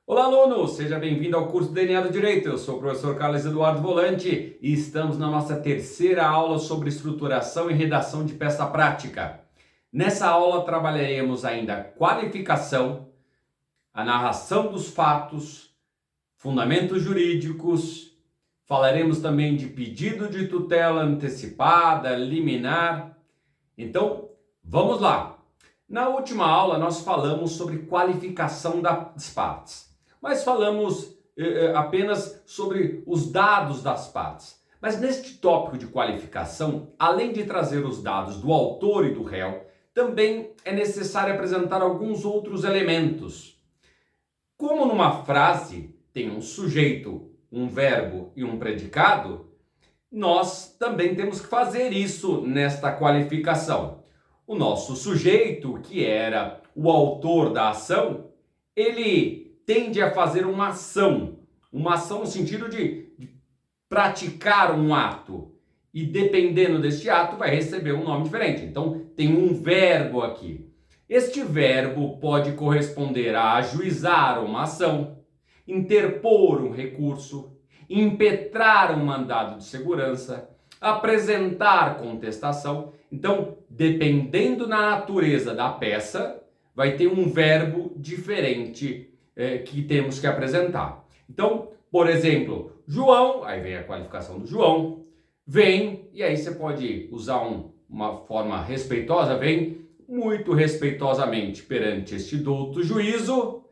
Olá, aluno! Seja bem-vindo ao curso DNA do Direito. Eu sou o professor Carlos Eduardo Volante e estamos na nossa terceira aula sobre estruturação e redação de peça prática. Nessa aula trabalharemos ainda a qualificação, a narração dos fatos, fundamentos jurídicos, falaremos também de pedido de tutela antecipada, liminar. Então, vamos lá! Na última aula nós falamos sobre qualificação das partes. Mas falamos apenas sobre os dados das partes. Mas neste tópico de qualificação, além de trazer os dados do autor e do réu, também é necessário apresentar alguns outros elementos. Como numa frase tem um sujeito, um verbo e um predicado, nós também temos que fazer isso nesta qualificação. O nosso sujeito, que era o autor da ação, ele tende a fazer uma ação no sentido de praticar um ato, e dependendo deste ato vai receber um nome diferente. Então tem um verbo aqui. Este verbo pode corresponder a ajuizar uma ação, interpor um recurso, impetrar um mandado de segurança, apresentar contestação. Então, dependendo da natureza da peça, vai ter um verbo diferente que temos que apresentar. Então, por exemplo, João, aí vem a qualificação do João, vem, e aí você pode usar uma forma respeitosa, vem muito respeitosamente perante este douto juízo,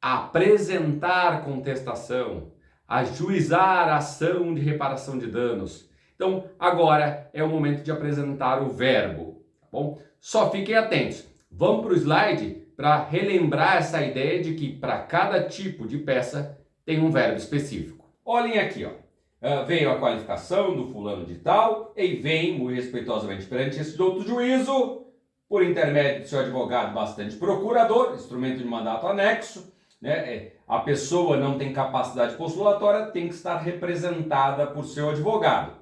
apresentar contestação, ajuizar ação de reparação de danos. Então, agora é o momento de apresentar o verbo, tá bom? Só fiquem atentos. Vamos para o slide para relembrar essa ideia de que para cada tipo de peça tem um verbo específico. Olhem aqui, ó. Veio a qualificação do fulano de tal e vem, muito respeitosamente perante esse douto juízo, por intermédio do seu advogado bastante procurador, instrumento de mandato anexo, né? A pessoa não tem capacidade postulatória, tem que estar representada por seu advogado.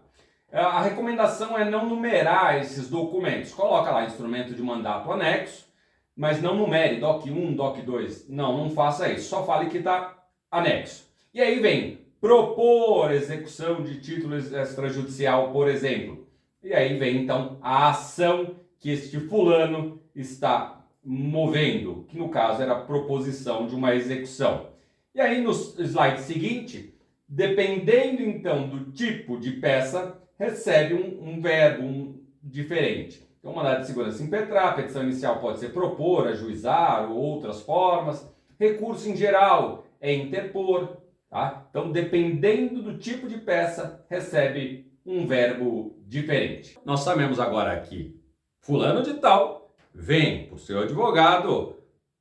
A recomendação é não numerar esses documentos. Coloca lá instrumento de mandato anexo, mas não numere DOC 1, DOC 2. Não faça isso. Só fale que está anexo. E aí vem propor execução de título extrajudicial, por exemplo. E aí vem então a ação que este fulano está movendo, que no caso era a proposição de uma execução. E aí no slide seguinte, dependendo então do tipo de peça, recebe um verbo diferente. Então, mandado de segurança impetrar, petição inicial pode ser propor, ajuizar ou outras formas. Recurso em geral é interpor, tá? Então, dependendo do tipo de peça, recebe um verbo diferente. Nós sabemos agora que fulano de tal vem por seu advogado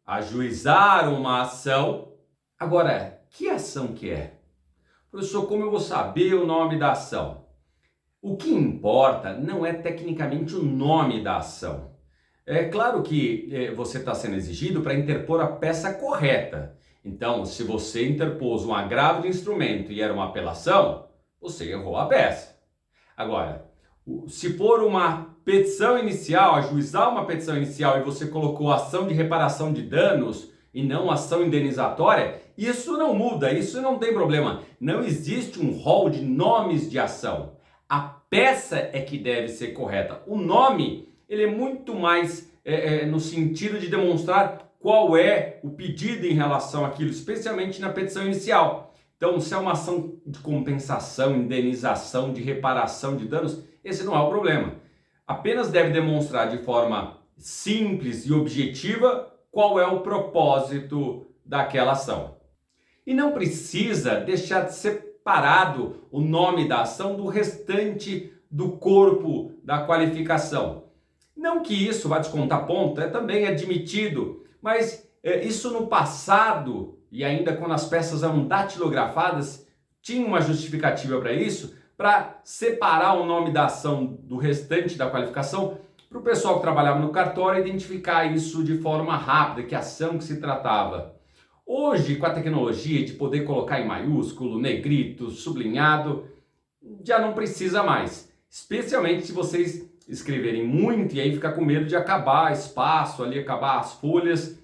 ajuizar uma ação. Agora, que ação que é? Professor, como eu vou saber o nome da ação? O que importa não é tecnicamente o nome da ação. É claro que você está sendo exigido para interpor a peça correta. Então, se você interpôs um agravo de instrumento e era uma apelação, você errou a peça. Agora, se for uma petição inicial, ajuizar uma petição inicial e você colocou ação de reparação de danos e não ação indenizatória, isso não muda, isso não tem problema. Não existe um rol de nomes de ação. A peça é que deve ser correta. O nome, ele é muito mais no sentido de demonstrar qual é o pedido em relação àquilo, especialmente na petição inicial. Então, se é uma ação de compensação, indenização, de reparação de danos, esse não é o problema. Apenas deve demonstrar de forma simples e objetiva qual é o propósito daquela ação. E não precisa deixar de separado o nome da ação do restante do corpo da qualificação. Não que isso vá descontar ponto, é também admitido, mas isso no passado, e ainda quando as peças eram datilografadas, tinha uma justificativa para isso, para separar o nome da ação do restante da qualificação, para o pessoal que trabalhava no cartório identificar isso de forma rápida, que ação que se tratava. Hoje, com a tecnologia de poder colocar em maiúsculo, negrito, sublinhado, já não precisa mais. Especialmente se vocês escreverem muito e aí ficar com medo de acabar espaço ali, acabar as folhas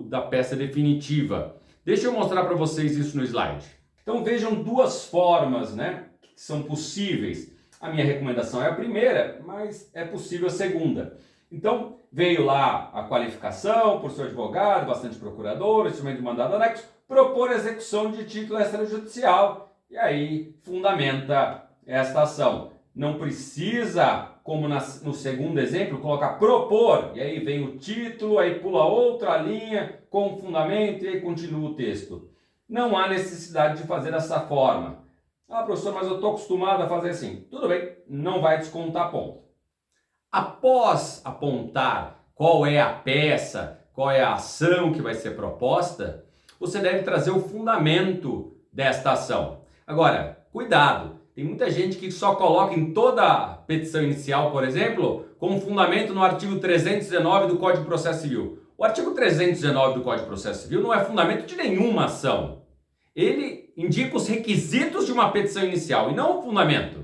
da peça definitiva. Deixa eu mostrar para vocês isso no slide. Então vejam duas formas, né, que são possíveis. A minha recomendação é a primeira, mas é possível a segunda. Então veio lá a qualificação por seu advogado, bastante procurador, instrumento de mandado anexo, propor execução de título extrajudicial e aí fundamenta esta ação. Não precisa, como no segundo exemplo, colocar propor, e aí vem o título, aí pula outra linha com fundamento e aí continua o texto. Não há necessidade de fazer dessa forma. Ah, professor, mas eu estou acostumado a fazer assim. Tudo bem, não vai descontar ponto. Após apontar qual é a peça, qual é a ação que vai ser proposta, você deve trazer o fundamento desta ação. Agora, cuidado! Tem muita gente que só coloca em toda a petição inicial, por exemplo, como fundamento no artigo 319 do Código de Processo Civil. O artigo 319 do Código de Processo Civil não é fundamento de nenhuma ação. Ele indica os requisitos de uma petição inicial e não o fundamento.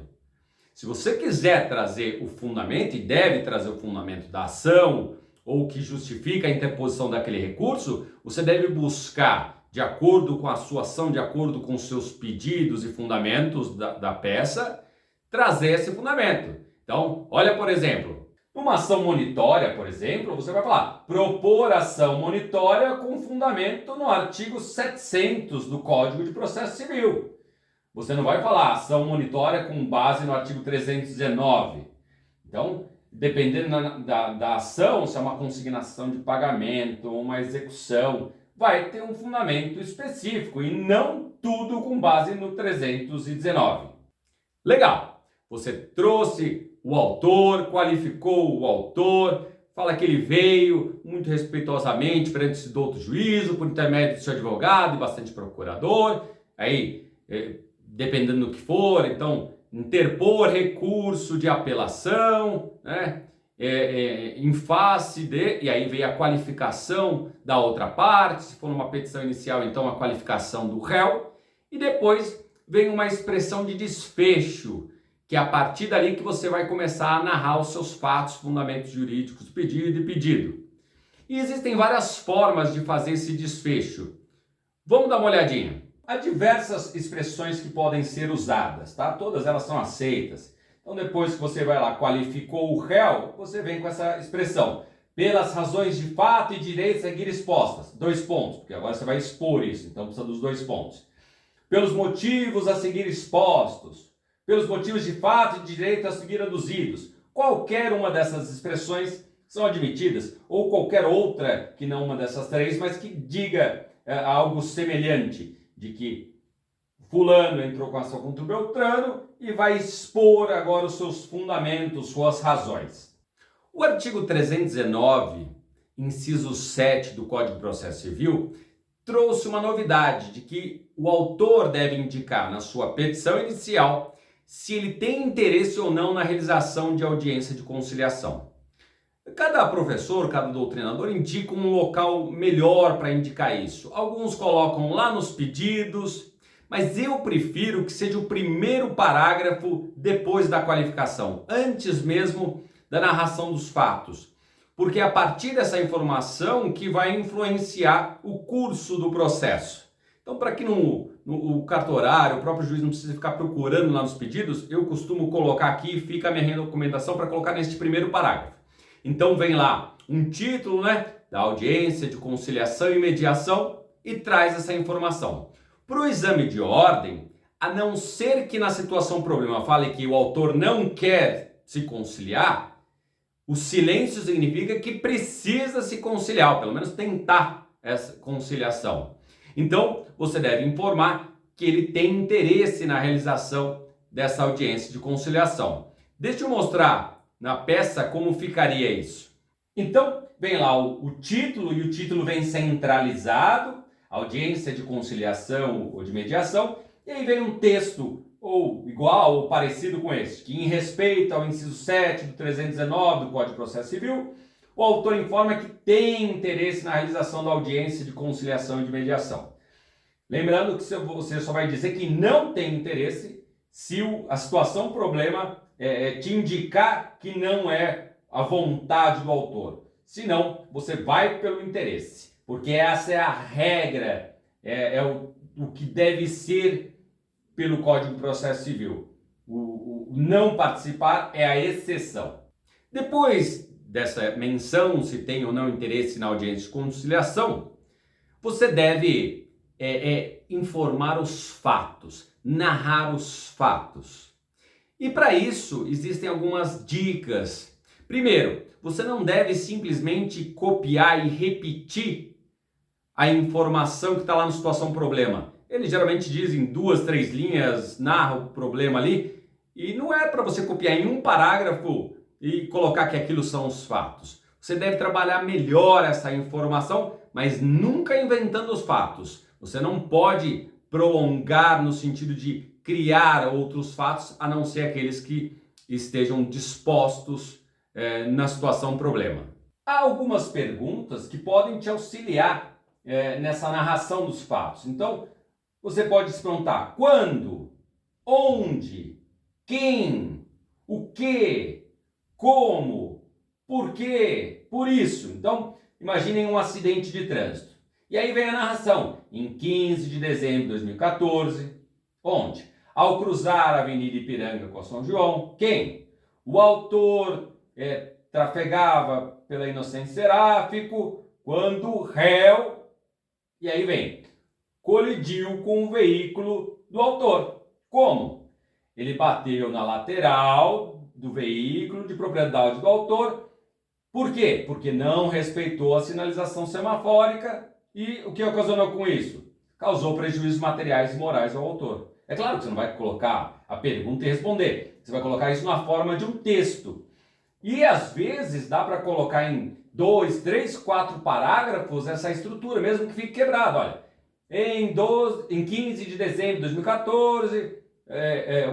Se você quiser trazer o fundamento, e deve trazer o fundamento da ação, ou que justifica a interposição daquele recurso, você deve buscar, de acordo com a sua ação, de acordo com os seus pedidos e fundamentos da peça, trazer esse fundamento. Então, olha, por exemplo, numa ação monitória, por exemplo, você vai falar propor ação monitória com fundamento no artigo 700 do Código de Processo Civil. Você não vai falar ação monitória com base no artigo 319. Então, dependendo da ação, se é uma consignação de pagamento, uma execução, vai ter um fundamento específico e não tudo com base no 319. Legal! Você trouxe o autor, qualificou o autor, fala que ele veio muito respeitosamente perante esse douto juízo, por intermédio do seu advogado e bastante procurador, aí, dependendo do que for, então, interpor recurso de apelação, né? Em face de, e aí vem a qualificação da outra parte, se for uma petição inicial, então a qualificação do réu, e depois vem uma expressão de desfecho, que é a partir dali que você vai começar a narrar os seus fatos, fundamentos jurídicos, pedido e pedido. E existem várias formas de fazer esse desfecho. Vamos dar uma olhadinha. Há diversas expressões que podem ser usadas, tá? Todas elas são aceitas. Então, depois que você vai lá, qualificou o réu, você vem com essa expressão. Pelas razões de fato e direito a seguir expostas. 2 pontos, porque agora você vai expor isso, então precisa dos 2 pontos. Pelos motivos a seguir expostos. Pelos motivos de fato e de direito a seguir aduzidos. Qualquer uma dessas expressões são admitidas, ou qualquer outra que não uma dessas 3, mas que diga algo semelhante, de que fulano entrou com ação contra o Beltrano e vai expor agora os seus fundamentos, suas razões. O artigo 319, inciso 7 do Código de Processo Civil, trouxe uma novidade de que o autor deve indicar na sua petição inicial se ele tem interesse ou não na realização de audiência de conciliação. Cada professor, cada doutrinador indica um local melhor para indicar isso. Alguns colocam lá nos pedidos, mas eu prefiro que seja o primeiro parágrafo depois da qualificação, antes mesmo da narração dos fatos, porque é a partir dessa informação que vai influenciar o curso do processo. Então, para que o cartorário, o próprio juiz não precise ficar procurando lá nos pedidos, eu costumo colocar aqui, fica a minha recomendação para colocar neste primeiro parágrafo. Então vem lá um título, né, da audiência de conciliação e mediação e traz essa informação. Para o exame de ordem, a não ser que na situação problema fale que o autor não quer se conciliar, o silêncio significa que precisa se conciliar, ou pelo menos tentar essa conciliação. Então, você deve informar que ele tem interesse na realização dessa audiência de conciliação. Deixa eu mostrar na peça como ficaria isso. Então, vem lá o título, e o título vem centralizado, audiência de conciliação ou de mediação, e aí vem um texto ou igual ou parecido com esse, que em respeito ao inciso 7 do 319 do Código de Processo Civil, o autor informa que tem interesse na realização da audiência de conciliação e de mediação. Lembrando que você só vai dizer que não tem interesse se a situação problema te indicar que não é a vontade do autor. Se não, você vai pelo interesse, porque essa é a regra é o que deve ser pelo Código de Processo Civil. O não participar é a exceção. Depois dessa menção, se tem ou não interesse na audiência de conciliação, você deve informar os fatos, narrar os fatos. E para isso existem algumas dicas. Primeiro, você não deve simplesmente copiar e repetir a informação que está lá na situação problema. Eles geralmente dizem 2, 3 linhas, narra o problema ali, e não é para você copiar em um parágrafo e colocar que aquilo são os fatos. Você deve trabalhar melhor essa informação, mas nunca inventando os fatos. Você não pode prolongar no sentido de criar outros fatos, a não ser aqueles que estejam dispostos na situação problema. Há algumas perguntas que podem te auxiliar nessa narração dos fatos. Então, você pode se perguntar quando, onde, quem, o que, como, por quê, por isso. Então, imaginem um acidente de trânsito. E aí vem a narração. Em 15 de dezembro de 2014, onde? Ao cruzar a Avenida Ipiranga com a São João, quem? O autor trafegava pela Inocêncio Seráfico quando o réu, e aí vem, colidiu com o veículo do autor. Como? Ele bateu na lateral do veículo de propriedade do autor. Por quê? Porque não respeitou a sinalização semafórica e o que ocasionou com isso? Causou prejuízos materiais e morais ao autor. É claro que você não vai colocar a pergunta e responder. Você vai colocar isso na forma de um texto. E às vezes dá para colocar em 2, 3, 4 parágrafos essa estrutura, mesmo que fique quebrado. Olha, em 15 de dezembro de 2014,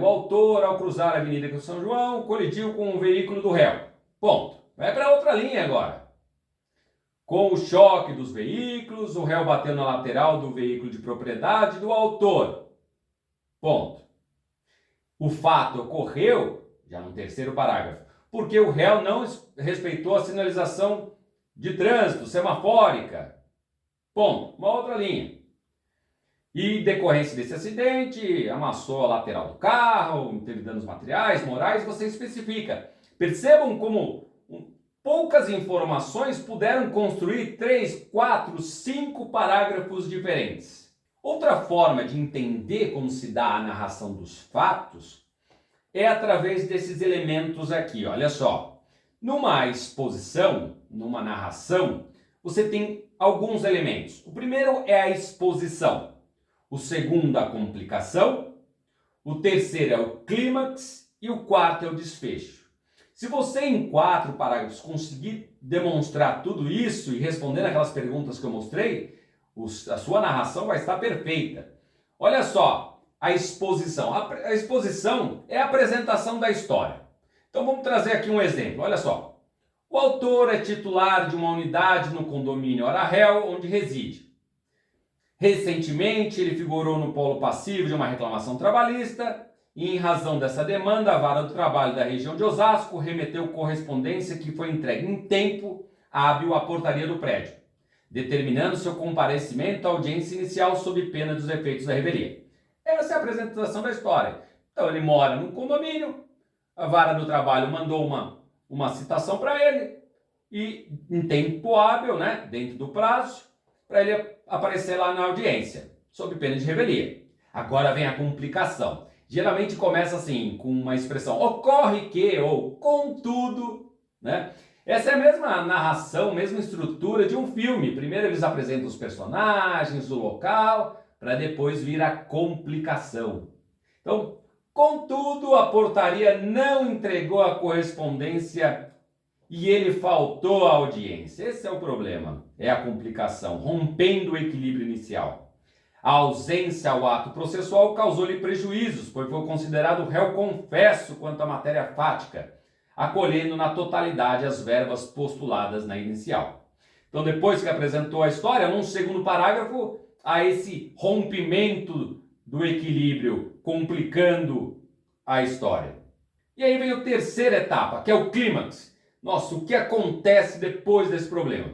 o autor, ao cruzar a Avenida com São João, colidiu com o veículo do réu. Ponto. Vai para outra linha agora. Com o choque dos veículos, o réu bateu na lateral do veículo de propriedade do autor. Ponto. O fato ocorreu, já no terceiro parágrafo, porque o réu não respeitou a sinalização de trânsito semafórica. Ponto. Uma outra linha. E decorrência desse acidente, amassou a lateral do carro, teve danos materiais, morais, você especifica. Percebam como poucas informações puderam construir 3, 4, 5 parágrafos diferentes. Outra forma de entender como se dá a narração dos fatos é através desses elementos aqui, olha só. Numa exposição, numa narração, você tem alguns elementos. O primeiro é a exposição, o segundo a complicação, o terceiro é o clímax e o quarto é o desfecho. Se você em 4 parágrafos conseguir demonstrar tudo isso e responder aquelas perguntas que eu mostrei, a sua narração vai estar perfeita. Olha só, a exposição. A exposição é a apresentação da história. Então vamos trazer aqui um exemplo, olha só. O autor é titular de uma unidade no condomínio Hora-Réu, onde reside. Recentemente, ele figurou no polo passivo de uma reclamação trabalhista e, em razão dessa demanda, a Vara do Trabalho da região de Osasco remeteu correspondência que foi entregue em tempo hábil à portaria do prédio, determinando seu comparecimento à audiência inicial sob pena dos efeitos da revelia. Essa é a apresentação da história. Então, ele mora num condomínio, a Vara do Trabalho mandou uma citação para ele e, em tempo hábil, né, dentro do prazo, para ele aparecer lá na audiência, sob pena de revelia. Agora vem a complicação. Geralmente começa assim, com uma expressão ocorre que, ou contudo, né? Essa é a mesma narração, mesma estrutura de um filme. Primeiro eles apresentam os personagens, o local, para depois vir a complicação. Então, contudo, a portaria não entregou a correspondência e ele faltou à audiência. Esse é o problema, é a complicação, rompendo o equilíbrio inicial. A ausência ao ato processual causou-lhe prejuízos, pois foi considerado réu confesso quanto à matéria fática, acolhendo na totalidade as verbas postuladas na inicial. Então, depois que apresentou a história, num segundo parágrafo, há esse rompimento do equilíbrio, complicando a história. E aí vem a terceira etapa, que é o clímax. Nossa, o que acontece depois desse problema?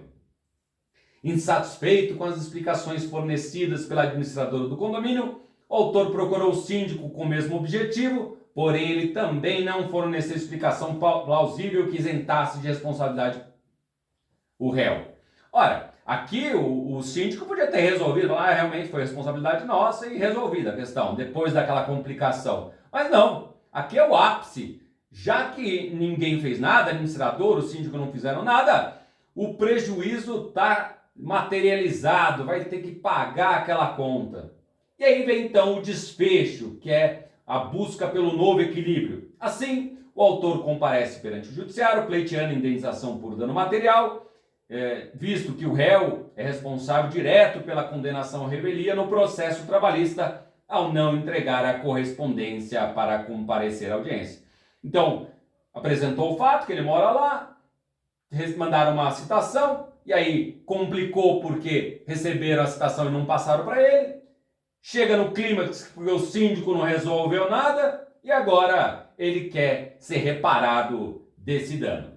Insatisfeito com as explicações fornecidas pela administradora do condomínio, o autor procurou o síndico com o mesmo objetivo, porém ele também não forneceu explicação plausível que isentasse de responsabilidade o réu. Ora, aqui o síndico podia ter resolvido, falar, realmente foi responsabilidade nossa e resolvida a questão, depois daquela complicação. Mas não, aqui é o ápice. Já que ninguém fez nada, administrador, o síndico não fizeram nada, o prejuízo está materializado, vai ter que pagar aquela conta. E aí vem então o desfecho, que é a busca pelo novo equilíbrio. Assim, o autor comparece perante o judiciário, pleiteando indenização por dano material, visto que o réu é responsável direto pela condenação à revelia no processo trabalhista ao não entregar a correspondência para comparecer à audiência. Então, apresentou o fato que ele mora lá, mandaram uma citação, e aí complicou porque receberam a citação e não passaram para ele. Chega no clímax porque o síndico não resolveu nada e agora ele quer ser reparado desse dano.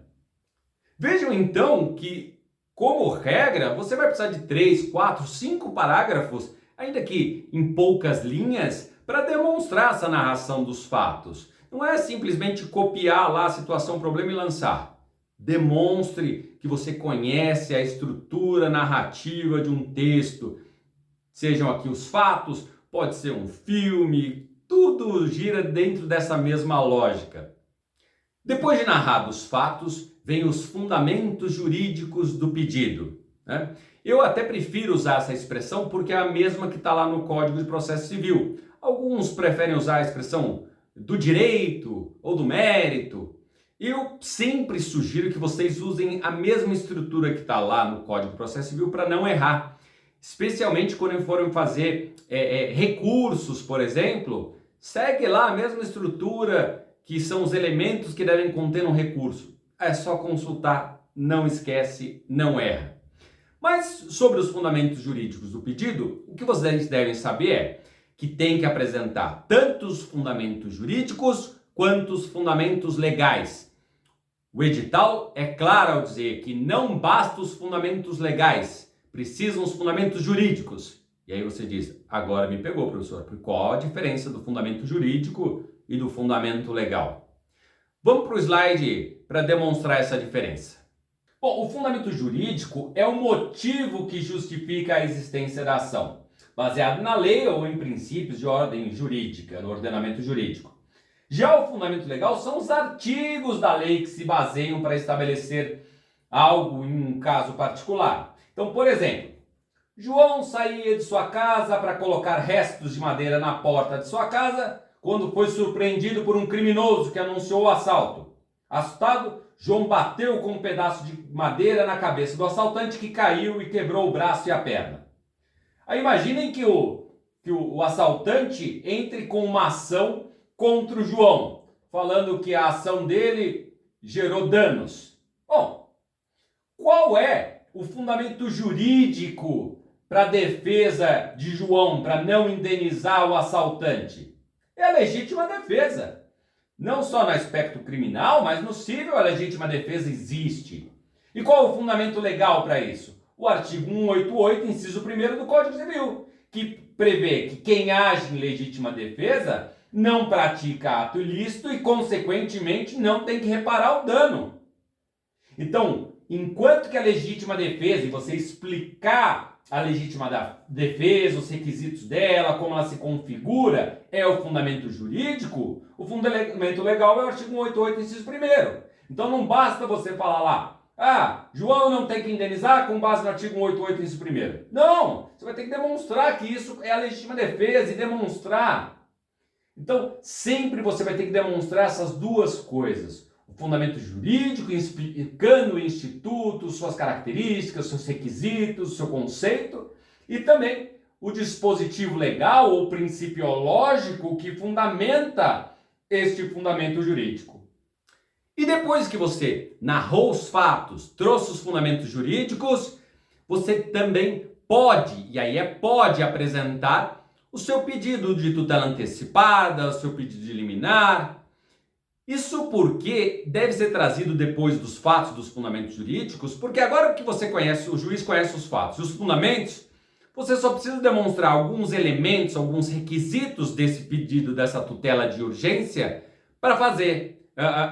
Vejam então que, como regra, você vai precisar de 3, 4, 5 parágrafos, ainda que em poucas linhas, para demonstrar essa narração dos fatos. Não é simplesmente copiar lá a situação, problema e lançar. Demonstre que você conhece a estrutura narrativa de um texto. Sejam aqui os fatos, pode ser um filme, tudo gira dentro dessa mesma lógica. Depois de narrar os fatos, vem os fundamentos jurídicos do pedido, né? Eu até prefiro usar essa expressão porque é a mesma que está lá no Código de Processo Civil. Alguns preferem usar a expressão do direito ou do mérito. Eu sempre sugiro que vocês usem a mesma estrutura que está lá no Código de Processo Civil para não errar. Especialmente quando forem fazer recursos, por exemplo, segue lá a mesma estrutura que são os elementos que devem conter um recurso. É só consultar, não esquece, não erra. Mas sobre os fundamentos jurídicos do pedido, o que vocês devem saber é que tem que apresentar tanto os fundamentos jurídicos quanto os fundamentos legais. O edital é claro ao dizer que não basta os fundamentos legais, precisam os fundamentos jurídicos. E aí você diz, agora me pegou, professor, qual a diferença do fundamento jurídico e do fundamento legal? Vamos para o slide para demonstrar essa diferença. Bom, o fundamento jurídico é o motivo que justifica a existência da ação, baseado na lei ou em princípios de ordem jurídica, no ordenamento jurídico. Já o fundamento legal são os artigos da lei que se baseiam para estabelecer algo em um caso particular. Então, por exemplo, João saía de sua casa para colocar restos de madeira na porta de sua casa quando foi surpreendido por um criminoso que anunciou o assalto. Assustado, João bateu com um pedaço de madeira na cabeça do assaltante que caiu e quebrou o braço e a perna. Aí imaginem que o assaltante entre com uma ação contra o João, falando que a ação dele gerou danos. Bom, qual é o fundamento jurídico para a defesa de João, para não indenizar o assaltante? É a legítima defesa. Não só no aspecto criminal, mas no civil a legítima defesa existe. E qual é o fundamento legal para isso? O artigo 188, inciso 1º do Código Civil, que prevê que quem age em legítima defesa não pratica ato ilícito e, consequentemente, não tem que reparar o dano. Então, enquanto que a legítima defesa, e você explicar a legítima defesa, os requisitos dela, como ela se configura, é o fundamento jurídico, o fundamento legal é o artigo 188, inciso 1º. Então não basta você falar lá, João não tem que indenizar com base no artigo 188, inciso 1º. Não! Você vai ter que demonstrar que isso é a legítima defesa e demonstrar. Então, sempre você vai ter que demonstrar essas duas coisas. O fundamento jurídico, explicando o instituto, suas características, seus requisitos, seu conceito, e também o dispositivo legal ou principiológico que fundamenta este fundamento jurídico. E depois que você narrou os fatos, trouxe os fundamentos jurídicos, você também pode, e aí pode apresentar o seu pedido de tutela antecipada, o seu pedido de liminar. Isso porque deve ser trazido depois dos fatos, dos fundamentos jurídicos, porque agora que você conhece, o juiz conhece os fatos e os fundamentos, você só precisa demonstrar alguns elementos, alguns requisitos desse pedido, dessa tutela de urgência, para fazer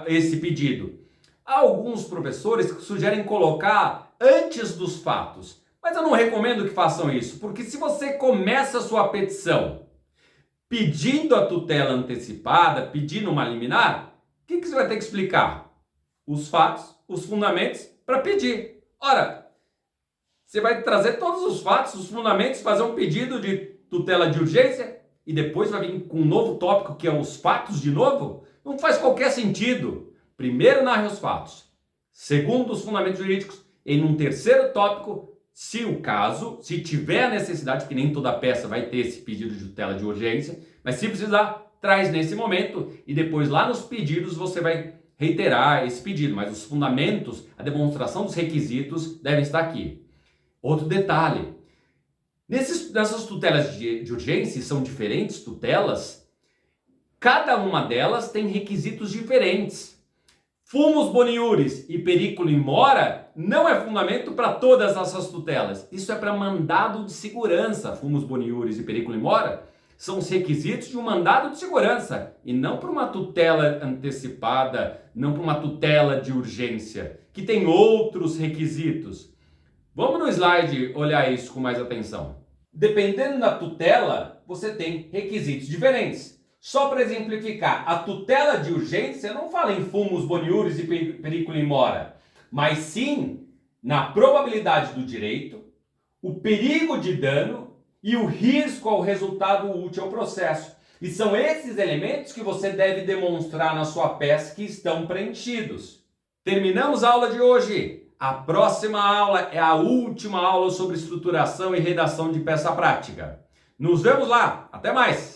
esse pedido. Há alguns professores que sugerem colocar antes dos fatos, mas eu não recomendo que façam isso, porque se você começa a sua petição pedindo a tutela antecipada, pedindo uma liminar, o que você vai ter que explicar? Os fatos, os fundamentos para pedir. Ora, você vai trazer todos os fatos, os fundamentos, fazer um pedido de tutela de urgência e depois vai vir com um novo tópico que é os fatos de novo? Não faz qualquer sentido. Primeiro narre os fatos, segundo os fundamentos jurídicos, e num terceiro tópico, se o caso, se tiver a necessidade, que nem toda peça vai ter esse pedido de tutela de urgência, mas se precisar, traz nesse momento e depois lá nos pedidos você vai reiterar esse pedido, mas os fundamentos, a demonstração dos requisitos devem estar aqui. Outro detalhe, nessas tutelas de urgência, são diferentes tutelas, cada uma delas tem requisitos diferentes. Fumus boniuris e periculo in mora não é fundamento para todas essas tutelas. Isso é para mandado de segurança. Fumus boniuris e periculo in mora são os requisitos de um mandado de segurança e não para uma tutela antecipada, não para uma tutela de urgência, que tem outros requisitos. Vamos no slide olhar isso com mais atenção. Dependendo da tutela, você tem requisitos diferentes. Só para exemplificar, a tutela de urgência não fala em fumus boniuris e periculo in mora, mas sim na probabilidade do direito, o perigo de dano e o risco ao resultado útil ao processo. E são esses elementos que você deve demonstrar na sua peça que estão preenchidos. Terminamos a aula de hoje. A próxima aula é a última aula sobre estruturação e redação de peça prática. Nos vemos lá. Até mais!